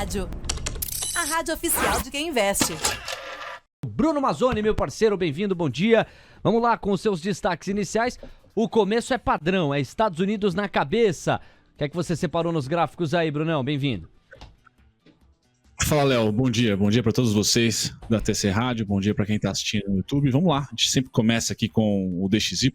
Rádio. A rádio oficial de quem investe. Bruno Mazzoni, meu parceiro, bem-vindo, bom dia. Vamos lá com os seus destaques iniciais. O começo é padrão, é Estados Unidos na cabeça. O que é que você separou nos gráficos aí, Brunão? Bem-vindo. Fala, Léo. Bom dia para todos vocês da TC Rádio, bom dia para quem está assistindo no YouTube. Vamos lá, a gente sempre começa aqui com o DXY.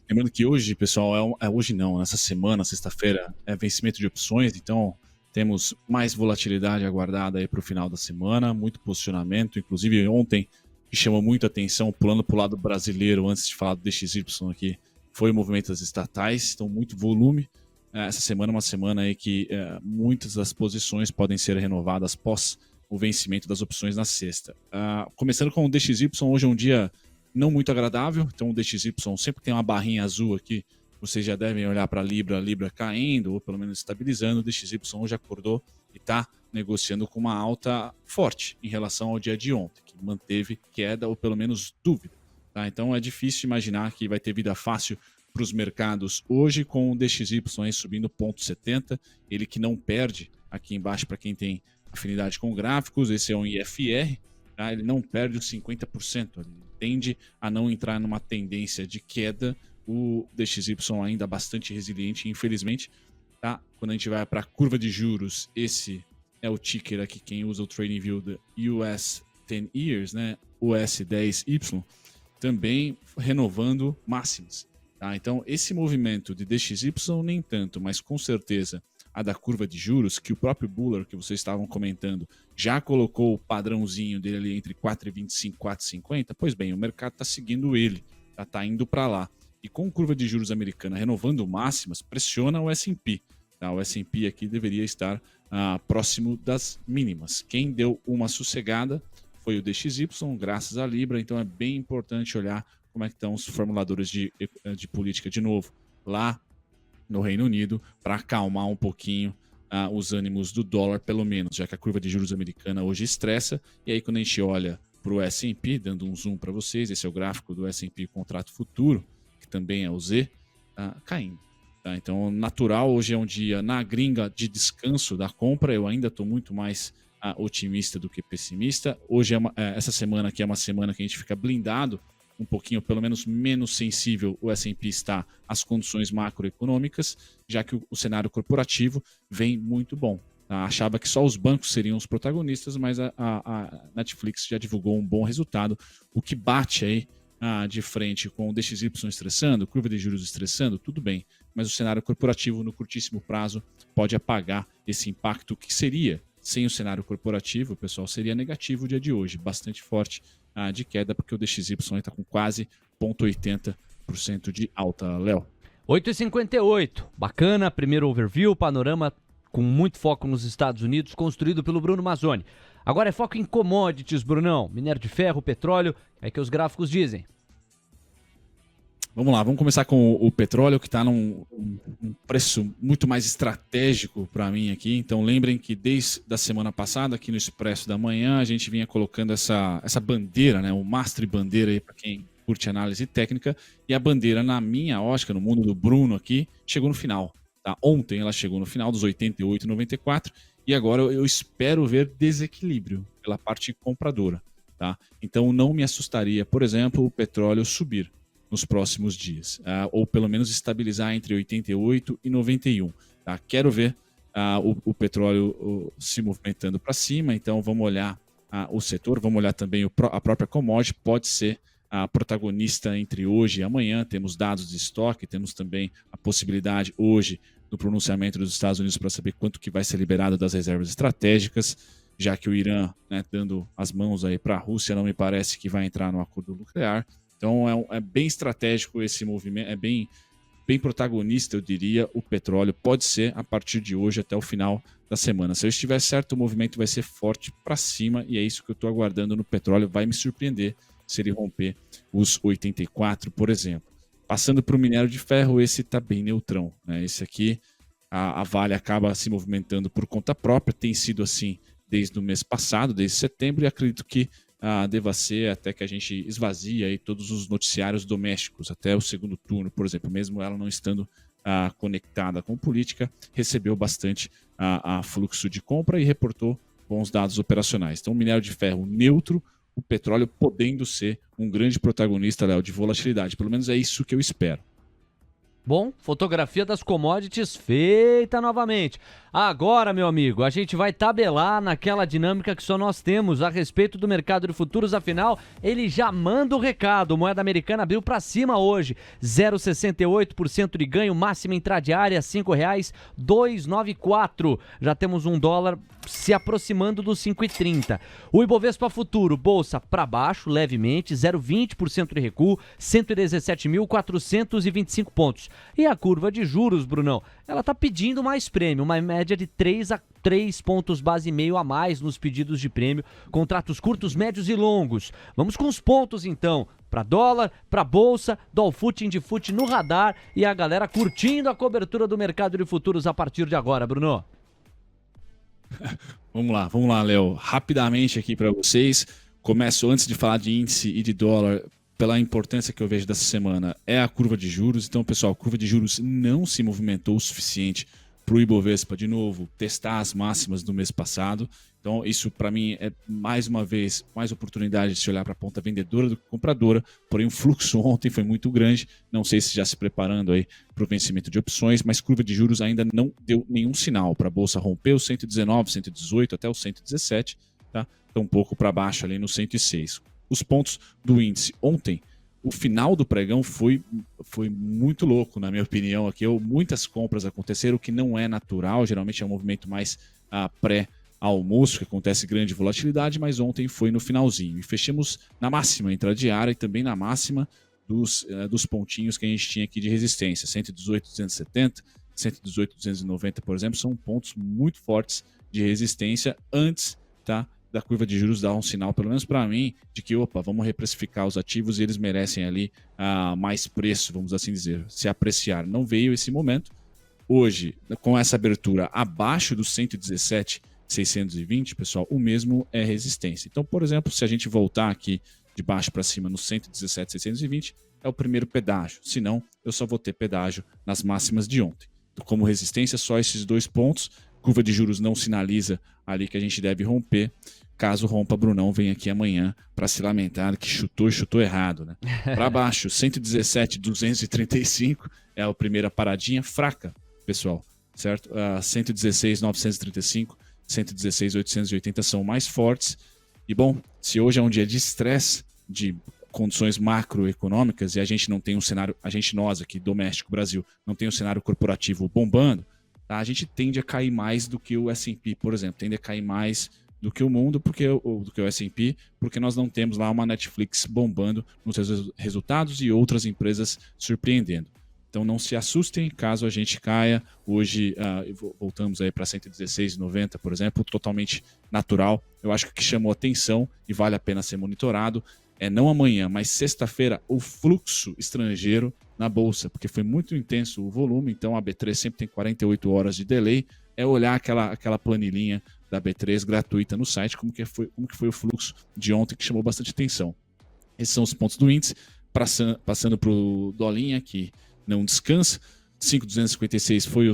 Lembrando que hoje, pessoal, hoje não, nessa semana, sexta-feira, é vencimento de opções, então temos mais volatilidade aguardada aí para o final da semana, muito posicionamento, inclusive ontem, que chamou muito a atenção, pulando para o lado brasileiro, antes de falar do DXY aqui, foi o movimento das estatais, então muito volume. Essa semana é uma semana aí que muitas das posições podem ser renovadas após o vencimento das opções na sexta. Começando com o DXY, hoje é um dia não muito agradável, então o DXY sempre tem uma barrinha azul aqui, vocês já devem olhar para a Libra caindo, ou pelo menos estabilizando. O DXY hoje acordou e está negociando com uma alta forte em relação ao dia de ontem, que manteve queda ou pelo menos dúvida. Tá? Então é difícil imaginar que vai ter vida fácil para os mercados hoje, com o DXY aí subindo 0,70, ele que não perde aqui embaixo para quem tem afinidade com gráficos, esse é um IFR, tá? Ele não perde os 50%, ele tende a não entrar numa tendência de queda, o DXY ainda bastante resiliente, infelizmente, tá? Quando a gente vai para a curva de juros, esse é o ticker aqui, quem usa o TradingView do US 10 Years, né? US10Y, também renovando máximas. Tá, então, esse movimento de DXY nem tanto, mas com certeza a da curva de juros, que o próprio Buller, que vocês estavam comentando, já colocou o padrãozinho dele ali entre 4,25 e 4,50, pois bem, o mercado está seguindo ele, tá indo para lá. E com curva de juros americana renovando máximas, pressiona o S&P. Tá? O S&P aqui deveria estar próximo das mínimas. Quem deu uma sossegada foi o DXY, graças à Libra, então é bem importante olhar como é que estão os formuladores de política de novo lá no Reino Unido para acalmar um pouquinho os ânimos do dólar, pelo menos, já que a curva de juros americana hoje estressa. E aí quando a gente olha para o S&P, dando um zoom para vocês, esse é o gráfico do S&P contrato futuro, que também é o Z, caindo. Tá? Então, natural, hoje é um dia na gringa de descanso da compra, eu ainda estou muito mais otimista do que pessimista. Hoje, essa semana aqui é uma semana que a gente fica blindado, um pouquinho, pelo menos menos sensível, o S&P está às condições macroeconômicas, já que o cenário corporativo vem muito bom. Tá? Achava que só os bancos seriam os protagonistas, mas a Netflix já divulgou um bom resultado, o que bate aí de frente com o DXY estressando, curva de juros estressando, tudo bem, mas o cenário corporativo no curtíssimo prazo pode apagar esse impacto que seria, sem o cenário corporativo, pessoal, seria negativo o dia de hoje, bastante forte de queda, porque o DXY está com quase 0,80% de alta, Léo. 8h58, bacana, primeiro overview, panorama com muito foco nos Estados Unidos, construído pelo Bruno Mazzoni. Agora é foco em commodities, Brunão, minério de ferro, petróleo, é que os gráficos dizem. Vamos lá, vamos começar com o petróleo, que está num preço muito mais estratégico para mim aqui. Então lembrem que desde a semana passada, aqui no Expresso da Manhã, a gente vinha colocando essa bandeira, né, o mastro bandeira aí para quem curte análise técnica, e a bandeira, na minha ótica, no mundo do Bruno aqui, chegou no final. Tá? Ontem ela chegou no final dos 88,94 e agora eu espero ver desequilíbrio pela parte compradora. Tá? Então não me assustaria, por exemplo, o petróleo subir nos próximos dias, ou pelo menos estabilizar entre 88 e 91. Tá? Quero ver o petróleo se movimentando para cima, então vamos olhar o setor, vamos olhar também a própria commodity, pode ser a protagonista entre hoje e amanhã. Temos dados de estoque, temos também a possibilidade hoje do pronunciamento dos Estados Unidos para saber quanto que vai ser liberado das reservas estratégicas, já que o Irã, né, dando as mãos aí para a Rússia, não me parece que vai entrar no acordo nuclear. Então é bem estratégico esse movimento, é bem protagonista, eu diria, o petróleo. Pode ser a partir de hoje até o final da semana. Se eu estiver certo, o movimento vai ser forte para cima e é isso que eu estou aguardando no petróleo. Vai me surpreender se ele romper os 84, por exemplo. Passando para o minério de ferro, esse está bem neutrão. Né? Esse aqui, a Vale acaba se movimentando por conta própria, tem sido assim desde o mês passado, desde setembro, e acredito que deva ser até que a gente esvazie aí todos os noticiários domésticos, até o segundo turno, por exemplo, mesmo ela não estando conectada com política, recebeu bastante fluxo de compra e reportou bons dados operacionais. Então, o minério de ferro neutro, o petróleo podendo ser um grande protagonista, Léo, de volatilidade. Pelo menos é isso que eu espero. Bom, fotografia das commodities feita novamente. Agora, meu amigo, a gente vai tabelar naquela dinâmica que só nós temos a respeito do mercado de futuros. Afinal, ele já manda o recado. Moeda americana abriu para cima hoje. 0,68% de ganho, máxima intradiária, R$ 5,294. Já temos um dólar se aproximando dos 5,30. O Ibovespa Futuro, bolsa para baixo, levemente, 0,20% de recuo, 117.425 pontos. E a curva de juros, Brunão, ela tá pedindo mais prêmio, uma média de 3 a 3 pontos base e meio a mais nos pedidos de prêmio, contratos curtos, médios e longos. Vamos com os pontos então, para dólar, para bolsa, Dolfut, Indifut no radar e a galera curtindo a cobertura do mercado de futuros a partir de agora, Bruno. Vamos lá, Léo. Rapidamente aqui para vocês. Começo antes de falar de índice e de dólar, pela importância que eu vejo dessa semana, é a curva de juros. Então, pessoal, a curva de juros não se movimentou o suficiente para o Ibovespa, de novo, testar as máximas do mês passado. Então, isso para mim é, mais uma vez, mais oportunidade de se olhar para a ponta vendedora do que compradora. Porém, o fluxo ontem foi muito grande. Não sei se já se preparando aí para o vencimento de opções, mas curva de juros ainda não deu nenhum sinal para a Bolsa romper o 119, 118 até o 117, tá? Então, um pouco para baixo ali no 106. Os pontos do índice ontem, o final do pregão foi muito louco, na minha opinião. Aqui muitas compras aconteceram, o que não é natural. Geralmente é um movimento mais pré-almoço, que acontece grande volatilidade, mas ontem foi no finalzinho. E fechamos na máxima intradiária e também na máxima dos pontinhos que a gente tinha aqui de resistência. 118,270, 118,290, por exemplo, são pontos muito fortes de resistência antes, tá, da curva de juros dar um sinal, pelo menos para mim, de que, vamos reprecificar os ativos e eles merecem ali mais preço, vamos assim dizer, se apreciar. Não veio esse momento. Hoje, com essa abertura abaixo dos 117,620, pessoal, o mesmo é resistência. Então, por exemplo, se a gente voltar aqui de baixo para cima no 117,620, é o primeiro pedágio. Se não, eu só vou ter pedágio nas máximas de ontem. Então, como resistência, só esses dois pontos. Curva de juros não sinaliza ali que a gente deve romper. Caso rompa, Brunão vem aqui amanhã para se lamentar que chutou errado, né? Para baixo, 117,235 é a primeira paradinha fraca, pessoal, certo? 116,935, 116,880 são mais fortes. E bom, se hoje é um dia de estresse, de condições macroeconômicas e a gente não tem um cenário, nós aqui, doméstico, Brasil, não tem um cenário corporativo bombando, tá? A gente tende a cair mais do que o S&P, por exemplo, tende a cair mais do que o mundo, do que o S&P, porque nós não temos lá uma Netflix bombando nos seus resultados e outras empresas surpreendendo. Então não se assustem caso a gente caia. Hoje voltamos aí para 116,90, por exemplo, totalmente natural. Eu acho que o que chamou atenção e vale a pena ser monitorado é não amanhã, mas sexta-feira, o fluxo estrangeiro na Bolsa, porque foi muito intenso o volume, então a B3 sempre tem 48 horas de delay, é olhar aquela planilhinha da B3 gratuita no site, como que foi o fluxo de ontem, que chamou bastante atenção. Esses são os pontos do índice, passando para o dolinha, que não descansa. 5,256 foi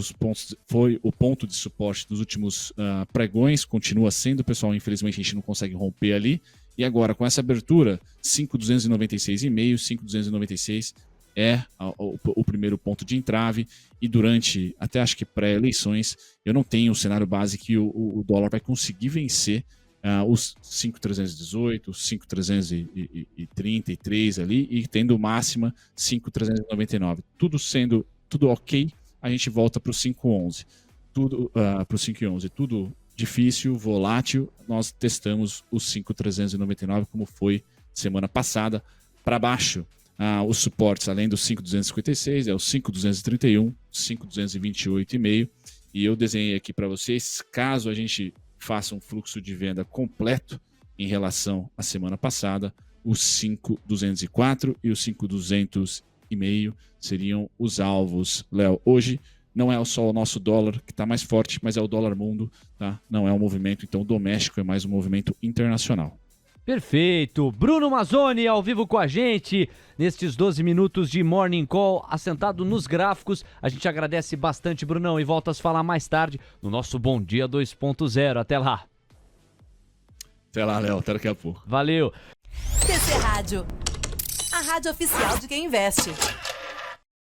o ponto de suporte dos últimos pregões, continua sendo, pessoal, infelizmente a gente não consegue romper ali. E agora, com essa abertura, 5,296,5, 5,296 é o primeiro ponto de entrave. E durante, até acho que pré-eleições, eu não tenho um cenário base que o dólar vai conseguir vencer os 5,318, os 5,333 ali, e tendo máxima 5,399. Tudo ok, a gente volta para o 5,11. Para o 5,11. Tudo difícil, volátil, nós testamos o 5,399 como foi semana passada. Para baixo, os suportes além do 5,256 é o 5,231, 5,228,5, e eu desenhei aqui para vocês, caso a gente faça um fluxo de venda completo em relação à semana passada, os 5,204 e os 5,200,5 seriam os alvos. Léo, hoje não é só o nosso dólar que está mais forte, mas é o dólar mundo, tá? Não é um movimento então doméstico, é mais um movimento internacional. Perfeito. Bruno Mazzoni ao vivo com a gente nestes 12 minutos de Morning Call, assentado nos gráficos. A gente agradece bastante, Brunão, e volta a se falar mais tarde no nosso Bom Dia 2.0. Até lá. Até lá, Léo. Até daqui a pouco. Valeu. TC Rádio, a rádio oficial de quem investe.